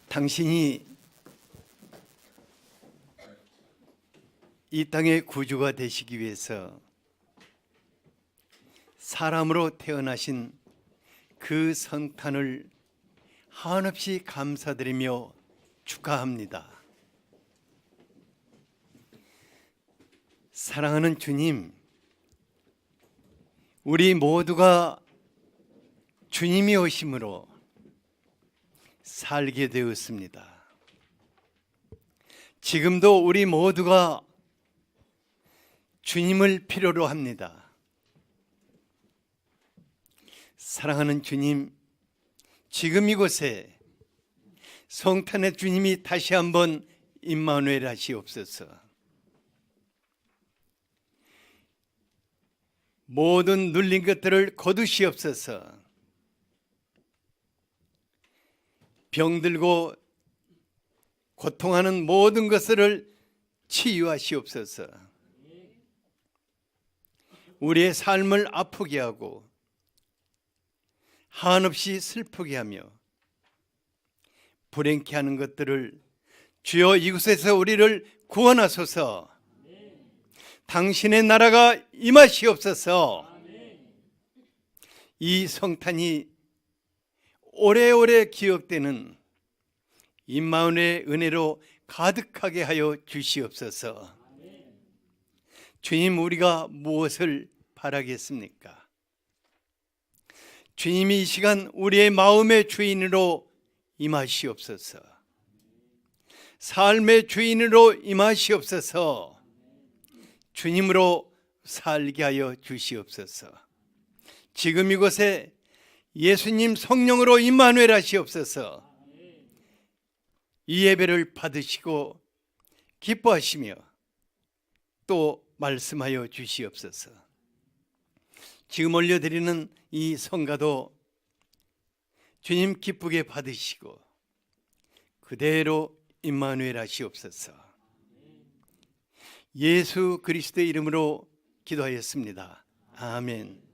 당신이 이 땅의 구주가 되시기 위해서 사람으로 태어나신 그 성탄을 한없이 감사드리며 축하합니다. 사랑하는 주님, 우리 모두가 주님이 오심으로 살게 되었습니다. 지금도 우리 모두가 주님을 필요로 합니다. 사랑하는 주님, 지금 이곳에 성탄의 주님이 다시 한번 임마누엘 하시옵소서. 모든 눌린 것들을 거두시옵소서. 병들고 고통하는 모든 것을 치유하시옵소서. 우리의 삶을 아프게 하고 한없이 슬프게 하며 불행케 하는 것들을 주여 이곳에서 우리를 구원하소서. 당신의 나라가 임하시옵소서. 이 성탄이 오래오래 기억되는 임마누엘의 은혜로 가득하게 하여 주시옵소서. 주님, 우리가 무엇을 바라겠습니까? 주님이 이 시간 우리의 마음의 주인으로 임하시옵소서. 삶의 주인으로 임하시옵소서. 주님으로 살게 하여 주시옵소서. 지금 이곳에 예수님 성령으로 임마누엘 하시옵소서. 이 예배를 받으시고 기뻐하시며 또 말씀하여 주시옵소서. 지금 올려드리는 이 성가도 주님 기쁘게 받으시고 그대로 임마누엘 하시옵소서. 예수 그리스도의 이름으로 기도하였습니다. 아멘.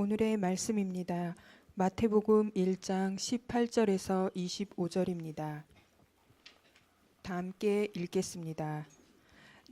오늘의 말씀입니다. 마태복음 1장 18절에서 25절입니다. 다 함께 읽겠습니다.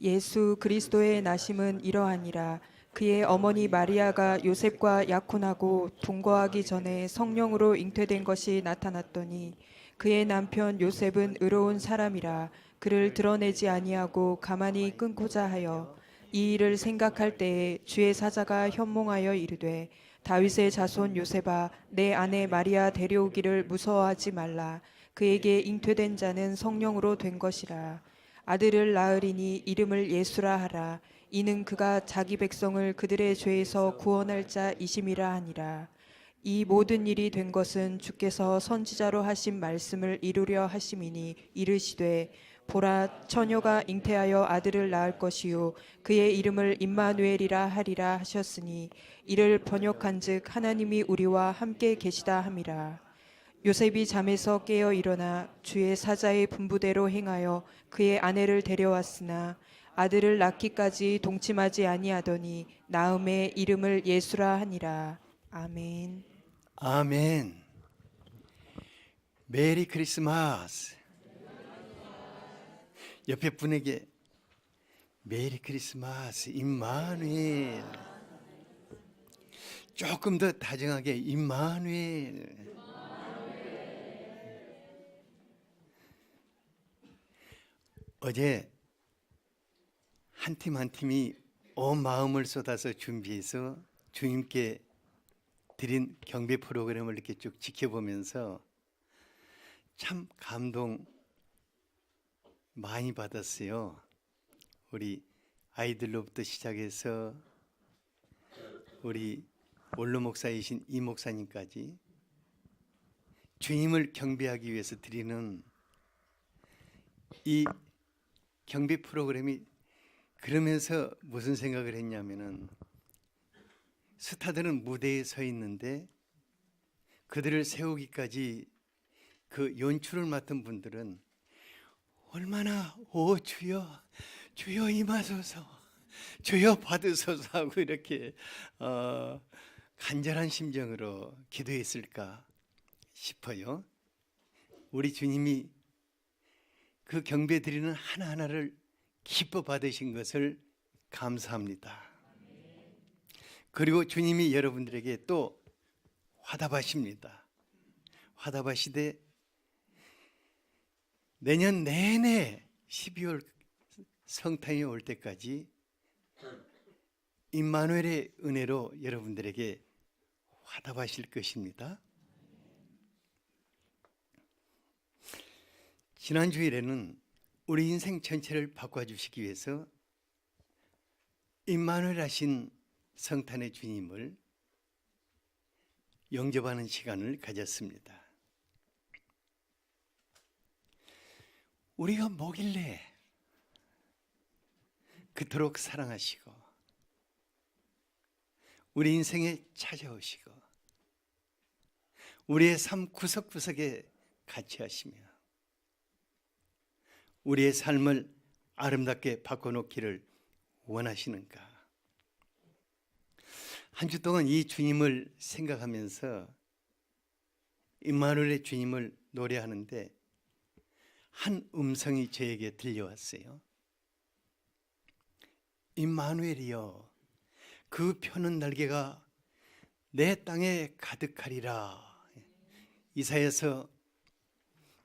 예수 그리스도의 나심은 이러하니라. 그의 어머니 마리아가 요셉과 약혼하고 동거하기 전에 성령으로 잉태된 것이 나타났더니 그의 남편 요셉은 의로운 사람이라 그를 드러내지 아니하고 가만히 끊고자 하여 이 일을 생각할 때에 주의 사자가 현몽하여 이르되 다윗의 자손 요셉아 내 아내 마리아 데려오기를 무서워하지 말라. 그에게 잉태된 자는 성령으로 된 것이라. 아들을 낳으리니 이름을 예수라 하라. 이는 그가 자기 백성을 그들의 죄에서 구원할 자이심이라 하니라. 이 모든 일이 된 것은 주께서 선지자로 하신 말씀을 이루려 하심이니 이르시되 보라 처녀가 잉태하여 아들을 낳을 것이요 그의 이름을 임마누엘이라 하리라 하셨으니 이를 번역한즉 하나님이 우리와 함께 계시다 함이라. 요셉이 잠에서 깨어 일어나 주의 사자의 분부대로 행하여 그의 아내를 데려왔으나 아들을 낳기까지 동침하지 아니하더니 나음의 이름을 예수라 하니라. 아멘. 아멘. 메리 크리스마스. 옆에 분에게 메리 크리스마스 임마누엘. 조금 더 다정하게 임마누엘. 어제 한 팀 한 팀이 온 마음을 쏟아서 준비해서 주님께 드린 경배 프로그램을 이렇게 쭉 지켜보면서 참 감동 많이 받았어요. 우리 아이들로부터 시작해서 우리 원로 목사이신 이 목사님까지 주님을 경배하기 위해서 드리는 이 경배 프로그램이, 그러면서 무슨 생각을 했냐면은 스타들은 무대에 서 있는데 그들을 세우기까지 그 연출을 맡은 분들은 얼마나 오 주여 주여 임하소서 주여 받으소서 하고 이렇게 간절한 심정으로 기도했을까 싶어요. 우리 주님이 그 경배 드리는 하나하나를 기뻐 받으신 것을 감사합니다. 그리고 주님이 여러분들에게 또 화답하십니다. 화답하시되 내년 내내 12월 성탄이 올 때까지 임마누엘의 은혜로 여러분들에게 화답하실 것입니다. 지난 주일에는 우리 인생 전체를 바꿔주시기 위해서 임마누엘 하신 성탄의 주님을 영접하는 시간을 가졌습니다. 우리가 뭐길래 그토록 사랑하시고 우리 인생에 찾아오시고 우리의 삶 구석구석에 같이 하시며 우리의 삶을 아름답게 바꿔놓기를 원하시는가? 한 주 동안 이 주님을 생각하면서 임마누엘의 주님을 노래하는데 한 음성이 저에게 들려왔어요. 임마누엘이여 그 펴는 날개가 내 땅에 가득하리라. 이사야서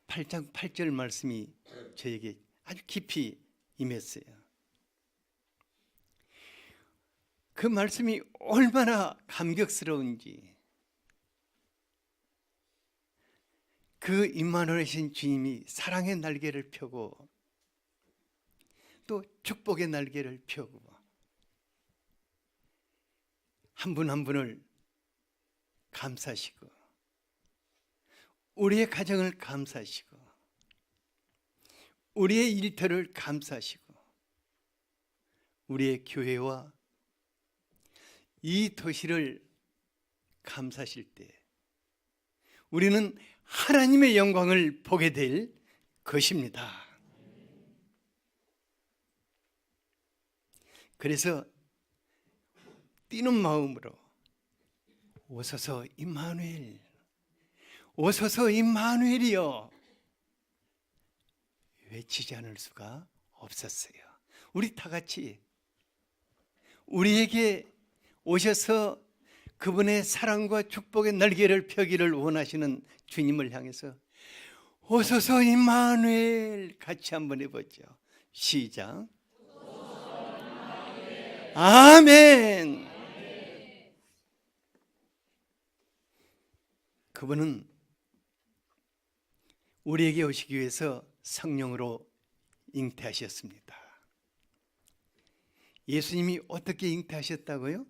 8장 8절 말씀이 저에게 아주 깊이 임했어요. 그 말씀이 얼마나 감격스러운지, 그 임마누엘이신 주님이 사랑의 날개를 펴고 또 축복의 날개를 펴고 한 분 한 분을 감싸시고 우리의 가정을 감싸시고 우리의 일터를 감싸시고 우리의 교회와 이 도시를 감싸실 때 우리는 하나님의 영광을 보게 될 것입니다. 그래서 뛰는 마음으로 오소서 임마누엘, 오소서 임마누엘이여 외치지 않을 수가 없었어요. 우리 다 같이 우리에게 오셔서 그분의 사랑과 축복의 날개를 펴기를 원하시는 주님을 향해서 오소서 임마누엘 같이 한번 해보죠. 시작. 아멘. 그분은 우리에게 오시기 위해서 성령으로 잉태하셨습니다. 예수님이 어떻게 잉태하셨다고요?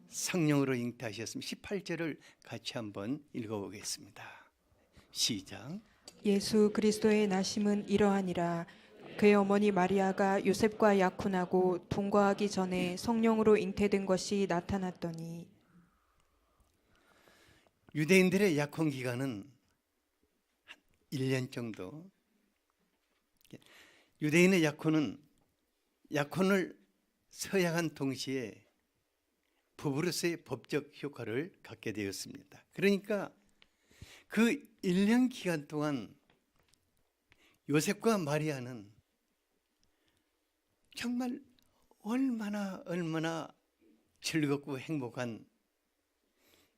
성령으로 잉태하셨습니다. 18절을 같이 한번 읽어보겠습니다. 시작. 예수 그리스도의 나심은 이러하니라. 그의 어머니 마리아가 요셉과 약혼하고 동거하기 전에 성령으로 잉태된 것이 나타났더니. 유대인들의 약혼 기간은 1년 정도. 유대인의 약혼을 서약한 동시에 부부로서의 법적 효과를 갖게 되었습니다. 그러니까 그 1년 기간 동안 요셉과 마리아는 정말 얼마나 즐겁고 행복한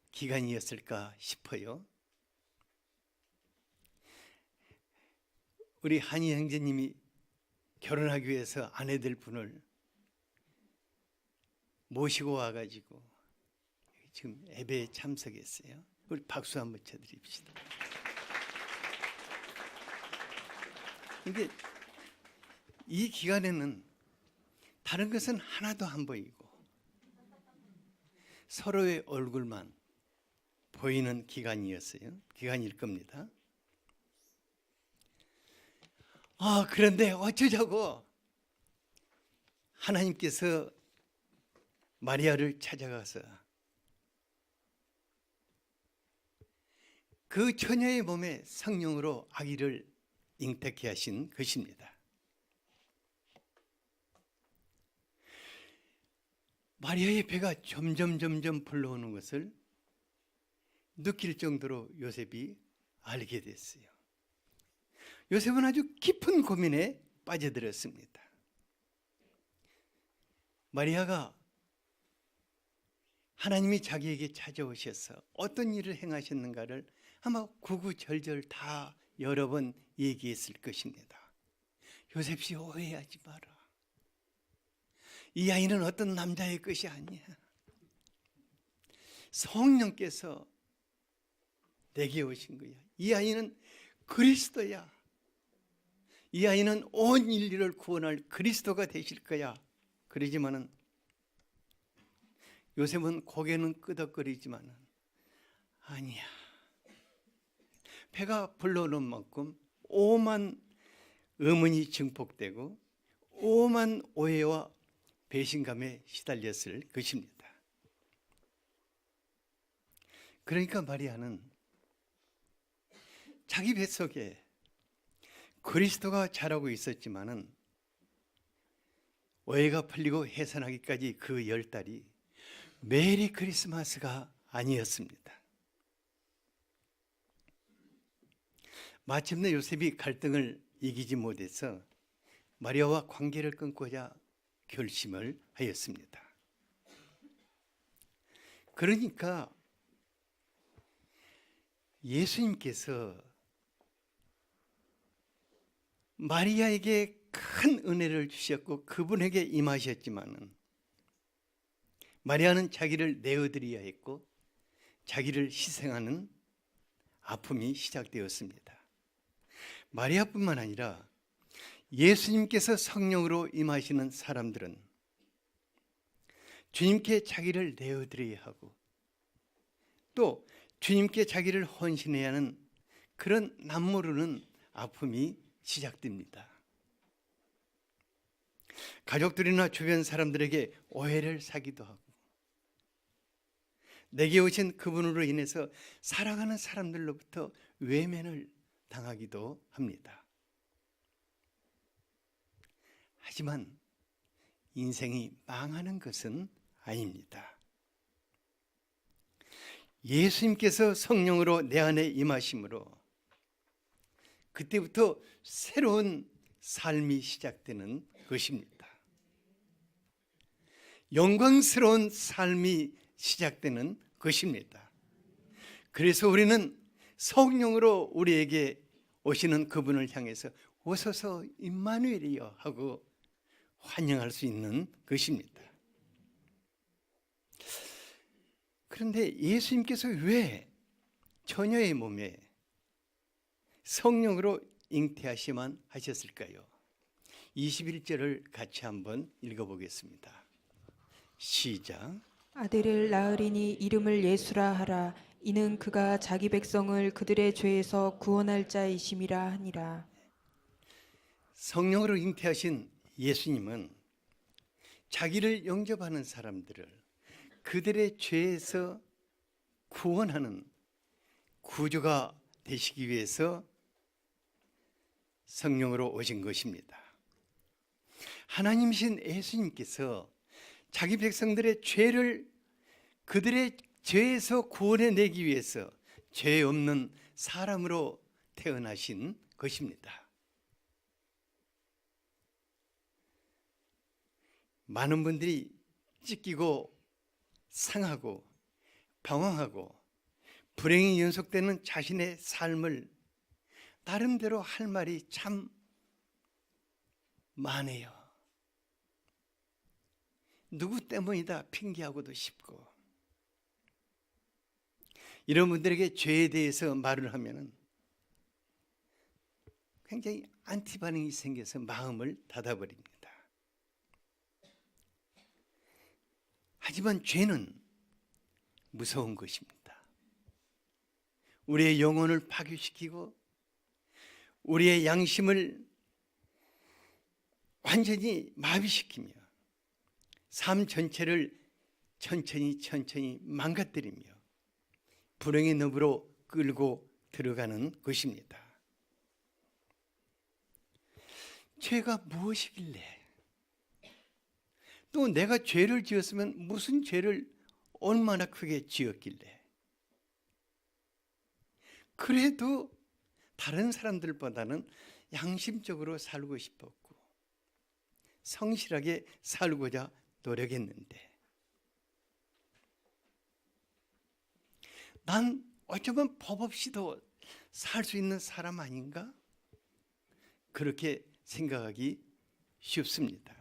기간이었을까 싶어요. 우리 한희 형제님이 결혼하기 위해서 아내들 분을 모시고 와가지고 지금 예배에 참석했어요. 우리 박수 한번 쳐드립시다. 근데 이 기간에는 다른 것은 하나도 안 보이고 서로의 얼굴만 보이는 기간일 겁니다. 그런데 어쩌자고 하나님께서 마리아를 찾아가서 그 처녀의 몸에 성령으로 아기를 잉태케 하신 것입니다. 마리아의 배가 점점 불러오는 것을 느낄 정도로 요셉이 알게 됐어요. 요셉은 아주 깊은 고민에 빠져들었습니다. 마리아가 하나님이 자기에게 찾아오셔서 어떤 일을 행하셨는가를 아마 구구절절 다 여러 번 얘기했을 것입니다. 요셉씨, 오해하지 마라. 이 아이는 어떤 남자의 것이 아니야. 성령께서 내게 오신 거야. 이 아이는 그리스도야. 이 아이는 온 인류를 구원할 그리스도가 되실 거야. 그러지만은 요셉은 고개는 끄덕거리지만은 아니야. 배가 불러오는 만큼 오만 의문이 증폭되고 오만 오해와 배신감에 시달렸을 것입니다. 그러니까 마리아는 자기 뱃속에 그리스도가 자라고 있었지만은 오해가 풀리고 해산하기까지 그 10달이 메리 크리스마스가 아니었습니다. 마침내 요셉이 갈등을 이기지 못해서 마리아와 관계를 끊고자 결심을 하였습니다. 그러니까 예수님께서 마리아에게 큰 은혜를 주셨고 그분에게 임하셨지만은 마리아는 자기를 내어드려야 했고 자기를 희생하는 아픔이 시작되었습니다. 마리아뿐만 아니라 예수님께서 성령으로 임하시는 사람들은 주님께 자기를 내어드려야 하고 또 주님께 자기를 헌신해야 하는 그런 남모르는 아픔이 시작됩니다. 가족들이나 주변 사람들에게 오해를 사기도 하고 내게 오신 그분으로 인해서 사랑하는 사람들로부터 외면을 당하기도 합니다. 하지만 인생이 망하는 것은 아닙니다. 예수님께서 성령으로 내 안에 임하심으로 그때부터 새로운 삶이 시작되는 것입니다. 영광스러운 삶이 시작되는 것입니다. 그래서 우리는 성령으로 우리에게 오시는 그분을 향해서 오소서 임마누엘이여 하고 환영할 수 있는 것입니다. 그런데 예수님께서 왜 처녀의 몸에 성령으로 잉태하시만 하셨을까요? 21절을 같이 한번 읽어보겠습니다. 시작. 아들을 낳으리니 이름을 예수라 하라. 이는 그가 자기 백성을 그들의 죄에서 구원할 자이심이라 하니라. 성령으로 잉태하신 예수님은 자기를 영접하는 사람들을 그들의 죄에서 구원하는 구주가 되시기 위해서 성령으로 오신 것입니다. 하나님이신 예수님께서 자기 백성들의 죄를 그들의 죄에서 구원해내기 위해서 죄 없는 사람으로 태어나신 것입니다. 많은 분들이 찢기고 상하고 방황하고 불행이 연속되는 자신의 삶을 나름대로 할 말이 참 많아요. 누구 때문이다 핑계하고도 싶고, 이런 분들에게 죄에 대해서 말을 하면은 굉장히 안티 반응이 생겨서 마음을 닫아버립니다. 하지만 죄는 무서운 것입니다. 우리의 영혼을 파괴시키고 우리의 양심을 완전히 마비시키며 삶 전체를 천천히 망가뜨리며 불행의 늪으로 끌고 들어가는 것입니다. 죄가 무엇이길래, 또 내가 죄를 지었으면 무슨 죄를 얼마나 크게 지었길래, 그래도 다른 사람들보다는 양심적으로 살고 싶었고 성실하게 살고자 노력했는데 난 어쩌면 법 없이도 살 수 있는 사람 아닌가? 그렇게 생각하기 쉽습니다.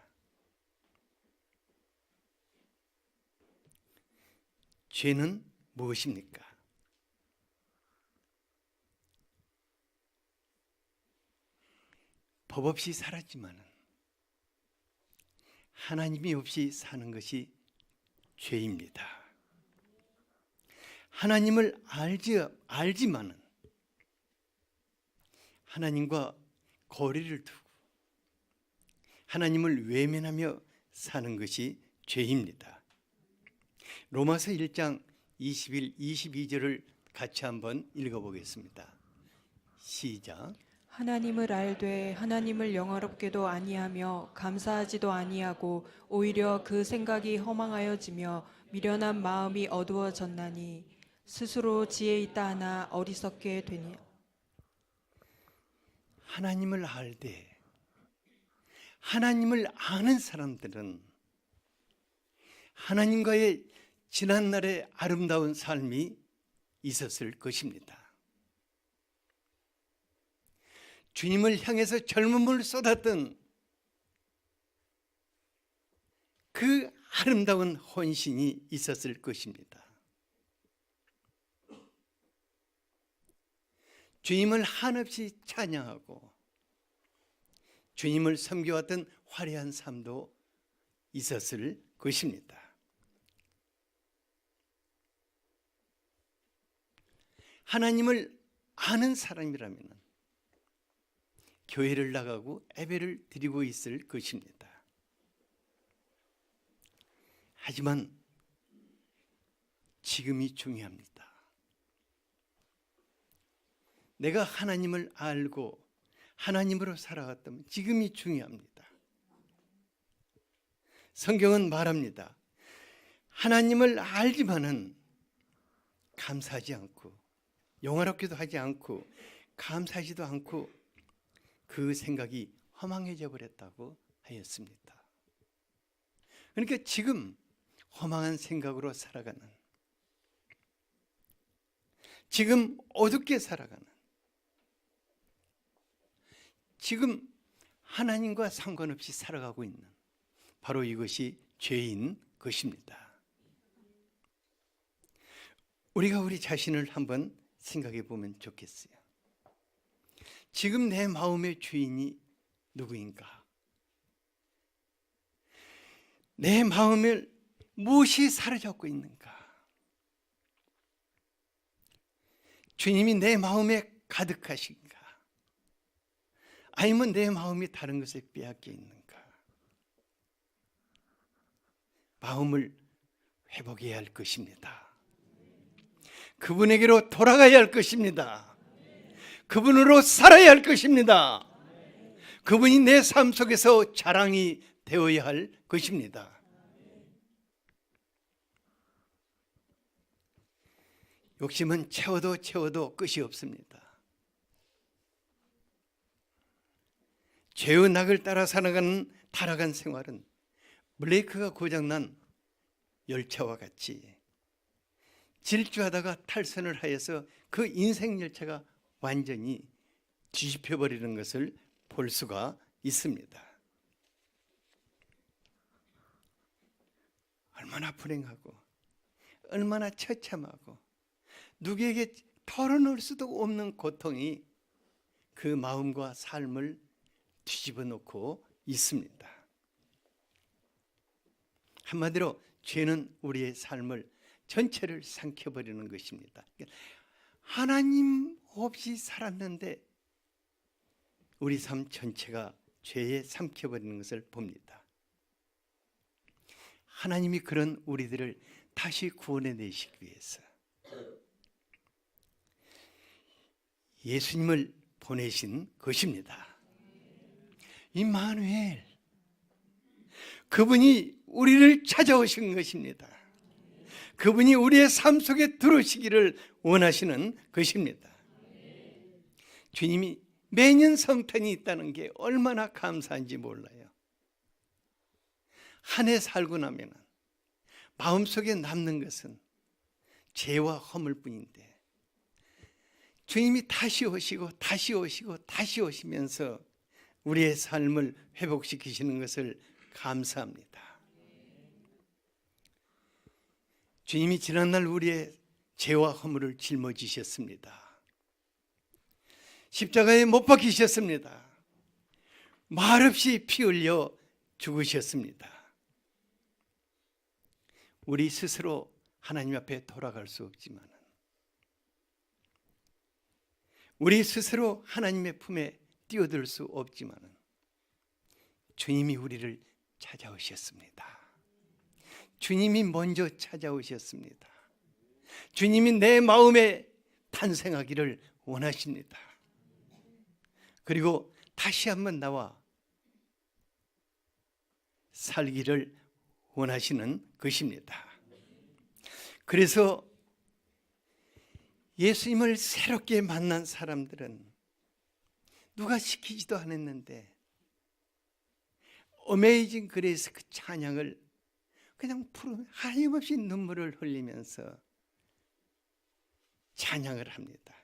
죄는 무엇입니까? 법 없이 살았지만 하나님이 없이 사는 것이 죄입니다. 하나님을 알지만은 하나님과 거리를 두고 하나님을 외면하며 사는 것이 죄입니다. 로마서 1장 21, 22절을 같이 한번 읽어보겠습니다. 시작. 하나님을 알되 하나님을 영화롭게도 아니하며 감사하지도 아니하고 오히려 그 생각이 허망하여지며 미련한 마음이 어두워졌나니 스스로 지혜 있다 하나 어리석게 되니. 하나님을 알되, 하나님을 아는 사람들은 하나님과의 지난날의 아름다운 삶이 있었을 것입니다. 주님을 향해서 젊음을 쏟았던 그 아름다운 헌신이 있었을 것입니다. 주님을 한없이 찬양하고 주님을 섬겨왔던 화려한 삶도 있었을 것입니다. 하나님을 아는 사람이라면 교회를 나가고 예배를 드리고 있을 것입니다. 하지만 지금이 중요합니다. 내가 하나님을 알고 하나님으로 살아갔다면 지금이 중요합니다. 성경은 말합니다. 하나님을 알지만은 감사하지 않고 영화롭기도 하지 않고 감사하지도 않고 그 생각이 허망해져 버렸다고 하였습니다. 그러니까 지금 허망한 생각으로 살아가는, 지금 어둡게 살아가는, 지금 하나님과 상관없이 살아가고 있는 바로 이것이 죄인 것입니다. 우리가 우리 자신을 한번 생각해 보면 좋겠어요. 지금 내 마음의 주인이 누구인가? 내 마음을 무엇이 사로잡고 있는가? 주님이 내 마음에 가득하신가? 아니면 내 마음이 다른 것에 빼앗겨 있는가? 마음을 회복해야 할 것입니다. 그분에게로 돌아가야 할 것입니다. 그분으로 살아야 할 것입니다. 그분이 내 삶 속에서 자랑이 되어야 할 것입니다. 욕심은 채워도 끝이 없습니다. 죄의 낙을 따라 살아가는 타락한 생활은 브레이크가 고장난 열차와 같이 질주하다가 탈선을 하여서 그 인생 열차가 완전히 뒤집혀 버리는 것을 볼 수가 있습니다. 얼마나 불행하고 얼마나 처참하고 누구에게 털어놓을 수도 없는 고통이 그 마음과 삶을 뒤집어 놓고 있습니다. 한마디로 죄는 우리의 삶을 전체를 삼켜버리는 것입니다. 하나님 없이 살았는데 우리 삶 전체가 죄에 삼켜버리는 것을 봅니다. 하나님이 그런 우리들을 다시 구원해내시기 위해서 예수님을 보내신 것입니다. 임마누엘, 그분이 우리를 찾아오신 것입니다. 그분이 우리의 삶 속에 들어오시기를 원하시는 것입니다. 주님이 매년 성탄이 있다는 게 얼마나 감사한지 몰라요. 한 해 살고 나면 마음속에 남는 것은 죄와 허물 뿐인데 주님이 다시 오시고 다시 오시고 다시 오시면서 우리의 삶을 회복시키시는 것을 감사합니다. 주님이 지난날 우리의 죄와 허물을 짊어지셨습니다. 십자가에 못 박히셨습니다. 말없이 피 흘려 죽으셨습니다. 우리 스스로 하나님 앞에 돌아갈 수 없지만 우리 스스로 하나님의 품에 뛰어들 수 없지만 주님이 우리를 찾아오셨습니다. 주님이 먼저 찾아오셨습니다. 주님이 내 마음에 탄생하기를 원하십니다. 그리고 다시 한번 나와 살기를 원하시는 것입니다. 그래서 예수님을 새롭게 만난 사람들은 누가 시키지도 않았는데 어메이징 그레이스 그 찬양을 그냥 하염없이 눈물을 흘리면서 찬양을 합니다.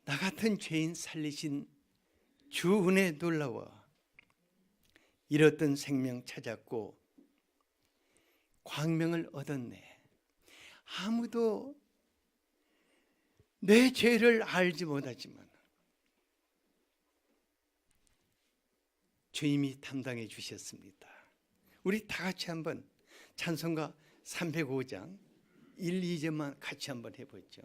나 같은 죄인 살리신 주 은혜 놀라워 잃었던 생명 찾았고 광명을 얻었네. 아무도 내 죄를 알지 못하지만 주님이 담당해 주셨습니다. 우리 다 같이 한번 찬송가 305장 1, 2절만 같이 한번 해보죠.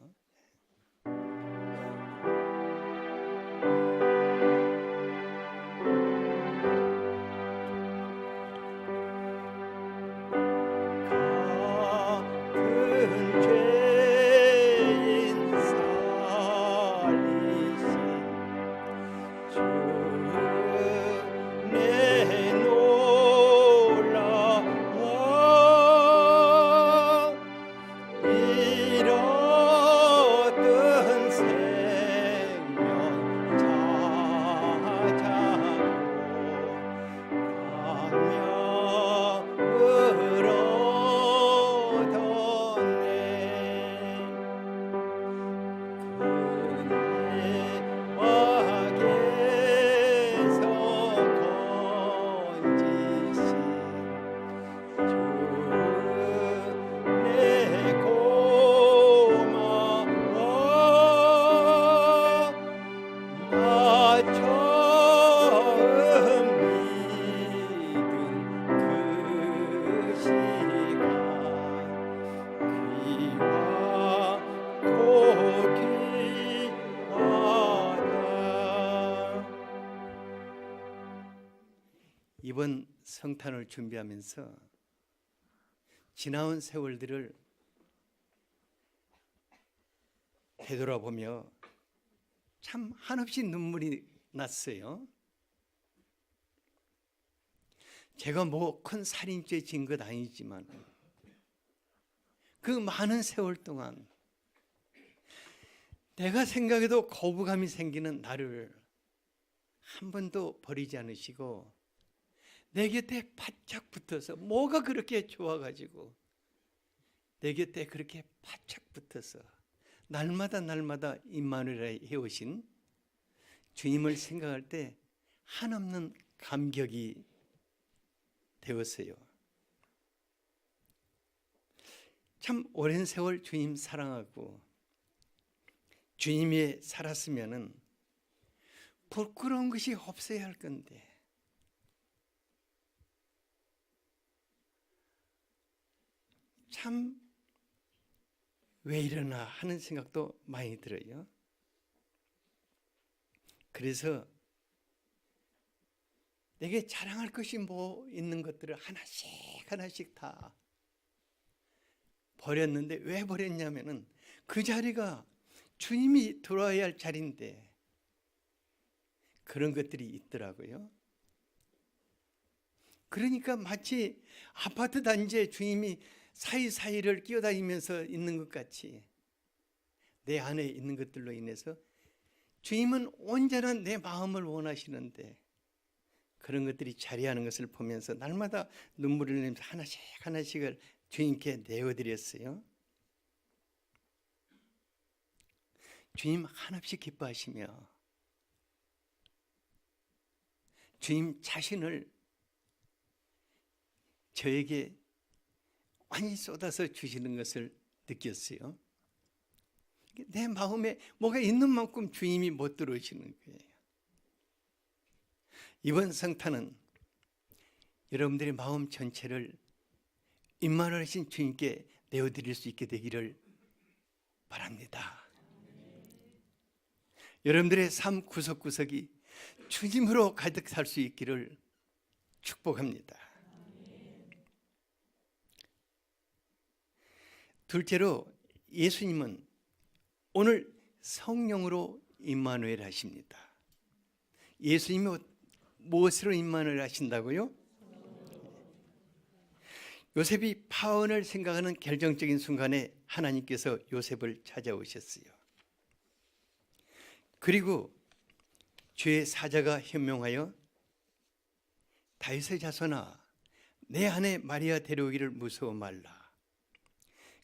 이번 성탄을 준비하면서 지나온 세월들을 되돌아보며 참 한없이 눈물이 났어요. 제가 뭐 큰 살인죄 진 것 아니지만 그 많은 세월 동안 내가 생각해도 거부감이 생기는 나를 한 번도 버리지 않으시고 내 곁에 바짝 붙어서, 뭐가 그렇게 좋아가지고 내 곁에 그렇게 바짝 붙어서 날마다 날마다 임마누엘을 해오신 주님을 생각할 때 한없는 감격이 되었어요. 참 오랜 세월 주님 사랑하고 주님 위에 살았으면은 부끄러운 것이 없어야 할 건데 참 왜 이러나 하는 생각도 많이 들어요. 그래서 내게 자랑할 것이 뭐 있는 것들을 하나씩 하나씩 다 버렸는데, 왜 버렸냐면은 그 자리가 주님이 돌아와야 할 자리인데 그런 것들이 있더라고요. 그러니까 마치 아파트 단지에 주님이 사이사이를 끼어다니면서 있는 것 같이 내 안에 있는 것들로 인해서 주님은 언제나 내 마음을 원하시는데 그런 것들이 자리하는 것을 보면서 날마다 눈물을 흘리면서 하나씩 하나씩을 주님께 내어드렸어요. 주님 한없이 기뻐하시며 주님 자신을 저에게 많이 쏟아서 주시는 것을 느꼈어요. 내 마음에 뭐가 있는 만큼 주님이 못 들어오시는 거예요. 이번 성탄은 여러분들의 마음 전체를 임마누엘 하신 주님께 내어드릴 수 있게 되기를 바랍니다. 여러분들의 삶 구석구석이 주님으로 가득 살 수 있기를 축복합니다. 둘째로, 예수님은 오늘 성령으로 임마누엘 하십니다. 예수님이 무엇으로 임마누엘 하신다고요? 요셉이 파혼을 생각하는 결정적인 순간에 하나님께서 요셉을 찾아오셨어요. 그리고 주의 사자가 현명하여 다윗의 자손아, 내 아내 마리아 데려오기를 무서워 말라.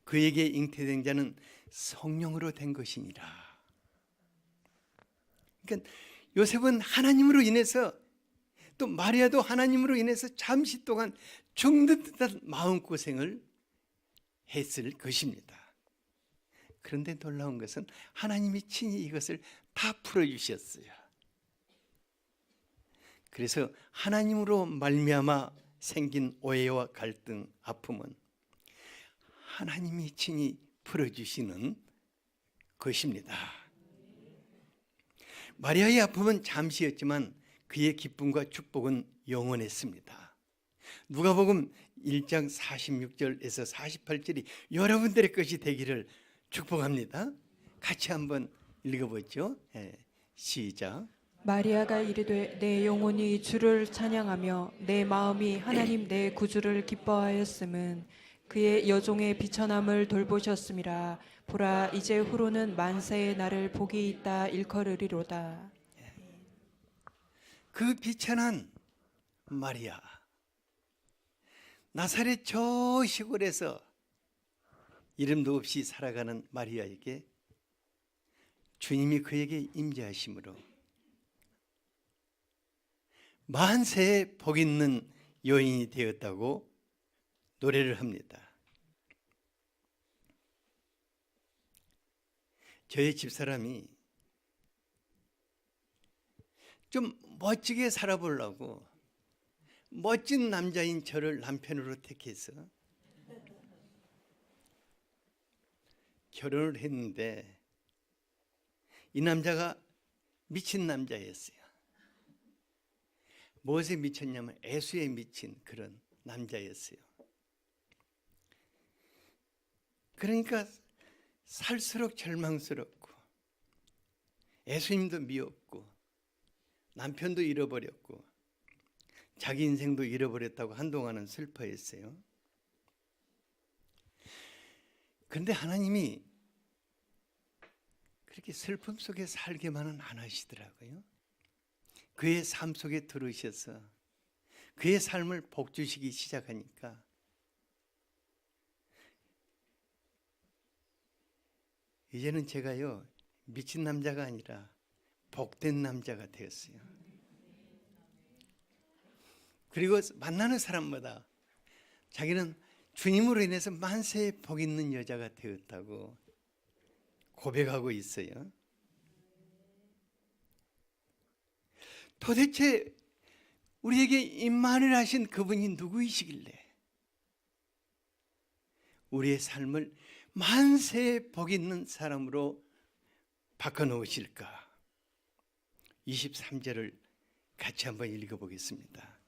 그에게 잉태된 자는 성령으로 된 것이니라. 그러니까 요셉은 하나님으로 인해서, 또 마리아도 하나님으로 인해서 잠시 동안 죽는 듯한 마음고생을 했을 것입니다. 그런데 놀라운 것은 하나님이 친히 이것을 다 풀어주셨어요. 그래서 하나님으로 말미암아 생긴 오해와 갈등, 아픔은 하나님이 친히 풀어주시는 것입니다. 마리아의 아픔은 잠시였지만 그의 기쁨과 축복은 영원했습니다. 누가복음 1장 46절에서 48절이 여러분들의 것이 되기를 축복합니다. 같이 한번 읽어보죠. 시작. 마리아가 이르되 내 영혼이 주를 찬양하며 내 마음이 하나님 내 구주를 기뻐하였음은 그의 여종의 비천함을 돌보셨음이라. 보라, 이제 후로는 만세의 날을 복이 있다 일컬으리로다. 그 비천한 마리아, 나사렛 저 시골에서 이름도 없이 살아가는 마리아에게 주님이 그에게 임재하심으로 만세에 복 있는 여인이 되었다고 노래를 합니다. 저희 집사람이 좀 멋지게 살아보려고 멋진 남자인 저를 남편으로 택해서 결혼을 했는데 이 남자가 미친 남자였어요. 무엇에 미쳤냐면 애수에 미친 그런 남자였어요. 그러니까 살수록 절망스럽고 예수님도 미웠고 남편도 잃어버렸고 자기 인생도 잃어버렸다고 한동안은 슬퍼했어요. 그런데 하나님이 그렇게 슬픔 속에 살게만은 안 하시더라고요. 그의 삶 속에 들어오셔서 그의 삶을 복주시기 시작하니까 이제는 제가요 미친 남자가 아니라 복된 남자가 되었어요. 그리고 만나는 사람마다 자기는 주님으로 인해서 만세에 복 있는 여자가 되었다고 고백하고 있어요. 도대체 우리에게 임만을 하신 그분이 누구이시길래 우리의 삶을 만세에 복 있는 사람으로 바꿔놓으실까? 23절을 같이 한번 읽어보겠습니다.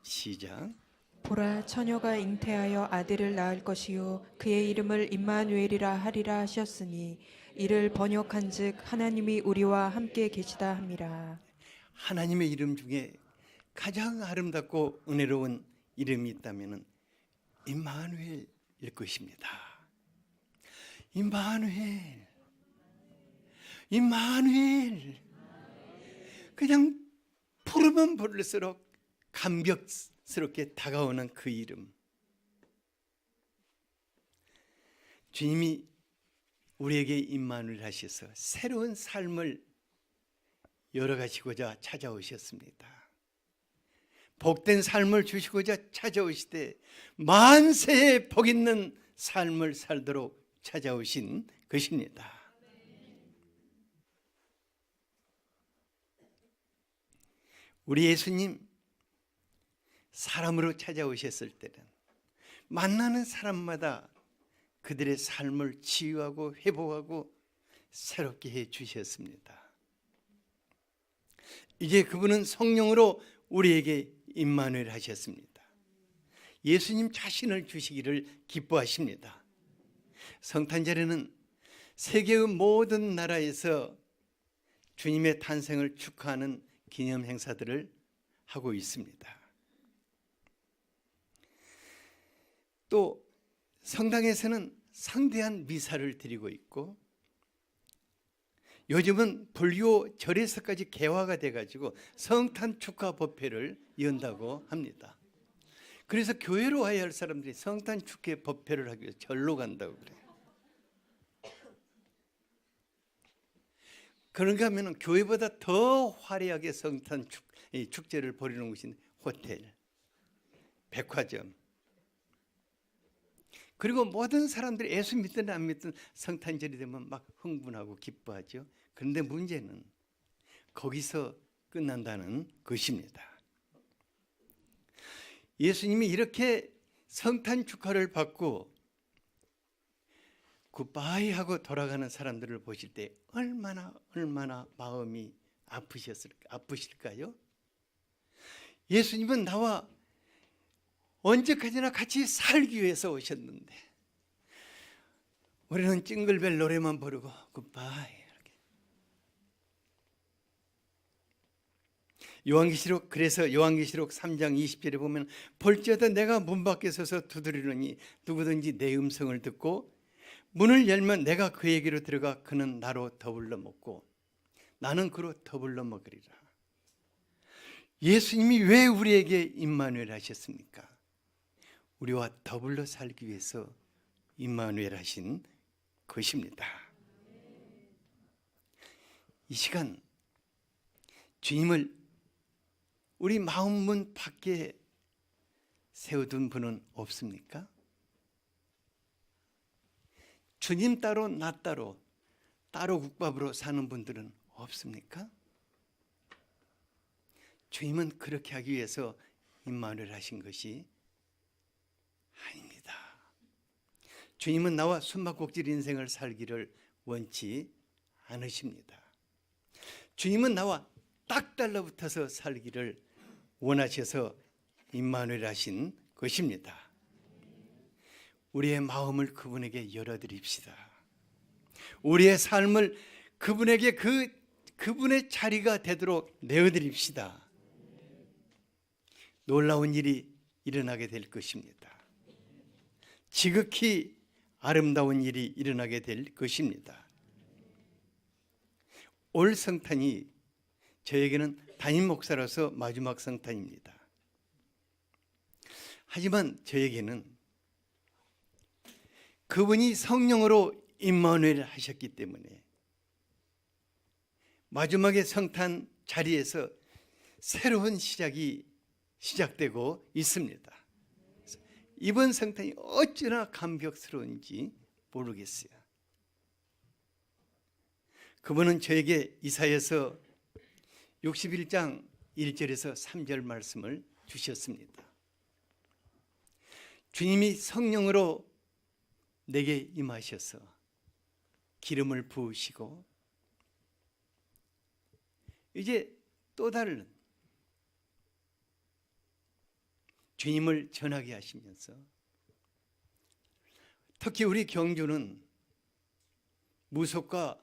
시작. 보라, 처녀가 잉태하여 아들을 낳을 것이요 그의 이름을 임마누엘이라 하리라 하셨으니 이를 번역한즉 하나님이 우리와 함께 계시다 함이라. 하나님의 이름 중에 가장 아름답고 은혜로운 이름이 있다면 임마누엘일 것입니다. 임마누엘, 임마누엘. 그냥 부르면 부를수록 감격스럽게 다가오는 그 이름. 주님이 우리에게 임마누엘 하셔서 새로운 삶을 열어가시고자 찾아오셨습니다. 복된 삶을 주시고자 찾아오시되 만세에 복 있는 삶을 살도록 찾아오신 것입니다. 우리 예수님 사람으로 찾아오셨을 때는 만나는 사람마다 그들의 삶을 치유하고 회복하고 새롭게 해 주셨습니다. 이제 그분은 성령으로 우리에게 임마누엘 하셨습니다. 예수님 자신을 주시기를 기뻐하십니다. 성탄절에는 세계의 모든 나라에서 주님의 탄생을 축하하는 기념 행사들을 하고 있습니다. 또 성당에서는 성대한 미사를 드리고 있고 요즘은 불교 절에서까지 개화가 돼가지고 성탄 축하 법회를 연다고 합니다. 그래서 교회로 와야 할 사람들이 성탄 축하 법회를 하기 위해서 절로 간다고 그래요. 그런가 하면 교회보다 더 화려하게 성탄 축제를 벌이는 곳인 호텔, 백화점. 그리고 모든 사람들이 예수 믿든 안 믿든 성탄절이 되면 막 흥분하고 기뻐하죠. 그런데 문제는 거기서 끝난다는 것입니다. 예수님이 이렇게 성탄 축하를 받고 굿바이 하고 돌아가는 사람들을 보실 때 얼마나 마음이 아프실까요? 예수님은 나와 언제까지나 같이 살기 위해서 오셨는데 우리는 징글벨 노래만 부르고 굿바이 이렇게. 그래서 요한계시록 3장 20절에 보면 볼지어다 내가 문 밖에 서서 두드리노니 누구든지 내 음성을 듣고 문을 열면 내가 그에게로 들어가 그는 나로 더불러 먹고 나는 그로 더불러 먹으리라. 예수님이 왜 우리에게 임마누엘 하셨습니까? 우리와 더불어 살기 위해서 임마누엘 하신 것입니다. 이 시간 주님을 우리 마음문 밖에 세워둔 분은 없습니까? 주님 따로 나 따로 국밥으로 사는 분들은 없습니까? 주님은 그렇게 하기 위해서 임마누엘 하신 것이 아닙니다. 주님은 나와 숨바꼭질 인생을 살기를 원치 않으십니다. 주님은 나와 딱 달라붙어서 살기를 원하셔서 임마누엘 하신 것입니다. 우리의 마음을 그분에게 열어드립시다. 우리의 삶을 그분에게 그분의 자리가 되도록 내어드립시다. 놀라운 일이 일어나게 될 것입니다. 지극히 아름다운 일이 일어나게 될 것입니다. 올 성탄이 저에게는 담임 목사로서 마지막 성탄입니다. 하지만 저에게는 그분이 성령으로 임마누엘 하셨기 때문에 마지막의 성탄 자리에서 새로운 시작이 시작되고 있습니다. 이번 성탄이 어찌나 감격스러운지 모르겠어요. 그분은 저에게 이사야서 61장 1절에서 3절 말씀을 주셨습니다. 주님이 성령으로 내게 임하셔서 기름을 부으시고 이제 또 다른 주님을 전하게 하시면서 특히 우리 경주는 무속과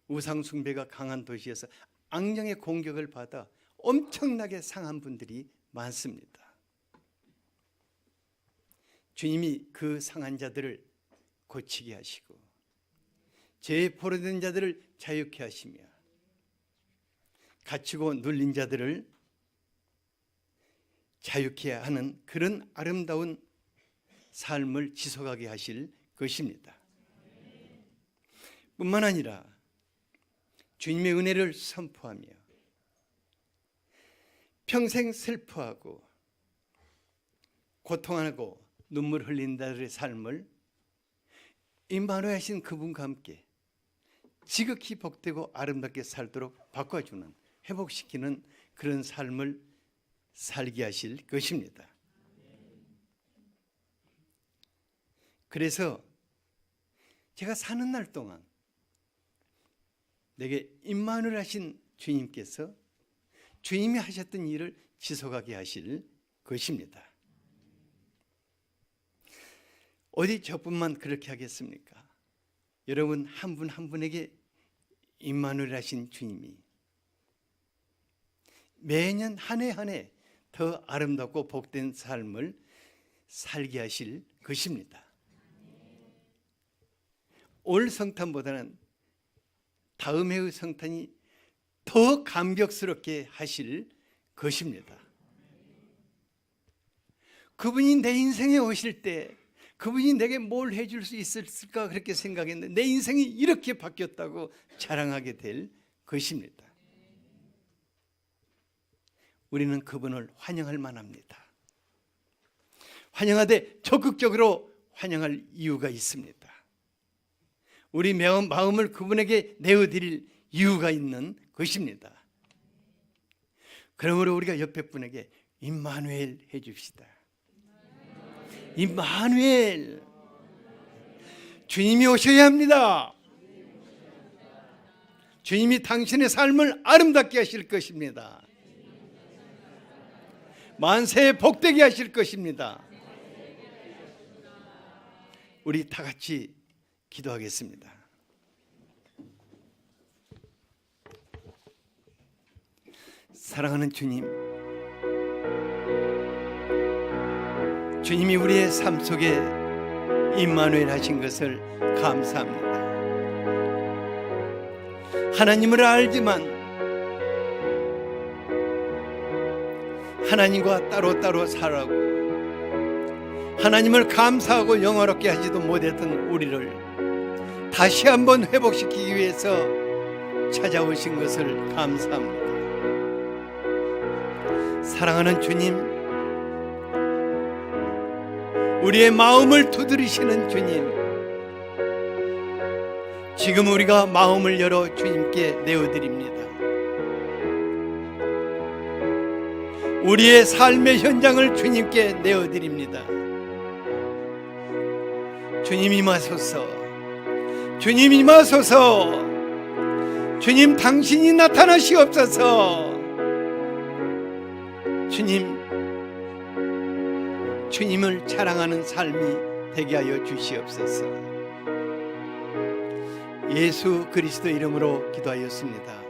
우상 숭배가 강한 도시에서 악령의 공격을 받아 엄청나게 상한 분들이 많습니다. 주님이 그 상한 자들을 고치게 하시고 죄에 포로된 자들을 자유케 하시며 갇히고 눌린 자들을 자유케 하는 그런 아름다운 삶을 지속하게 하실 것입니다. 뿐만 아니라 주님의 은혜를 선포하며 평생 슬퍼하고 고통하고 눈물 흘린 자들의 삶을 임마누엘 하신 그분과 함께 지극히 복되고 아름답게 살도록 바꿔주는, 회복시키는 그런 삶을 살게 하실 것입니다. 그래서 제가 사는 날 동안 내게 임마누엘 하신 주님께서 주님이 하셨던 일을 지속하게 하실 것입니다. 어디 저뿐만 그렇게 하겠습니까? 여러분 한 분 한 분에게 임마누엘 하신 주님이 매년 한 해 한 해 더 아름답고 복된 삶을 살게 하실 것입니다. 올 성탄보다는 다음 해의 성탄이 더 감격스럽게 하실 것입니다. 그분이 내 인생에 오실 때 그분이 내게 뭘 해줄 수 있을까 그렇게 생각했는데 내 인생이 이렇게 바뀌었다고 자랑하게 될 것입니다. 우리는 그분을 환영할 만합니다. 환영하되 적극적으로 환영할 이유가 있습니다. 우리 마음을 그분에게 내어드릴 이유가 있는 것입니다. 그러므로 우리가 옆에 분에게 임마누엘 해줍시다. 임마누엘, 주님이 오셔야 합니다. 주님이 당신의 삶을 아름답게 하실 것입니다. 만세 복되게 하실 것입니다. 우리 다 같이 기도하겠습니다. 사랑하는 주님, 주님이 우리의 삶 속에 임마누엘 하신 것을 감사합니다. 하나님을 알지만 하나님과 따로 살아가고 하나님을 감사하고 영화롭게 하지도 못했던 우리를 다시 한번 회복시키기 위해서 찾아오신 것을 감사합니다. 사랑하는 주님, 우리의 마음을 두드리시는 주님, 지금 우리가 마음을 열어 주님께 내어드립니다. 우리의 삶의 현장을 주님께 내어드립니다. 주님 임하소서, 주님 임하소서, 주님 당신이 나타나시옵소서. 주님을 자랑하는 삶이 되게 하여 주시옵소서. 예수 그리스도 이름으로 기도하였습니다.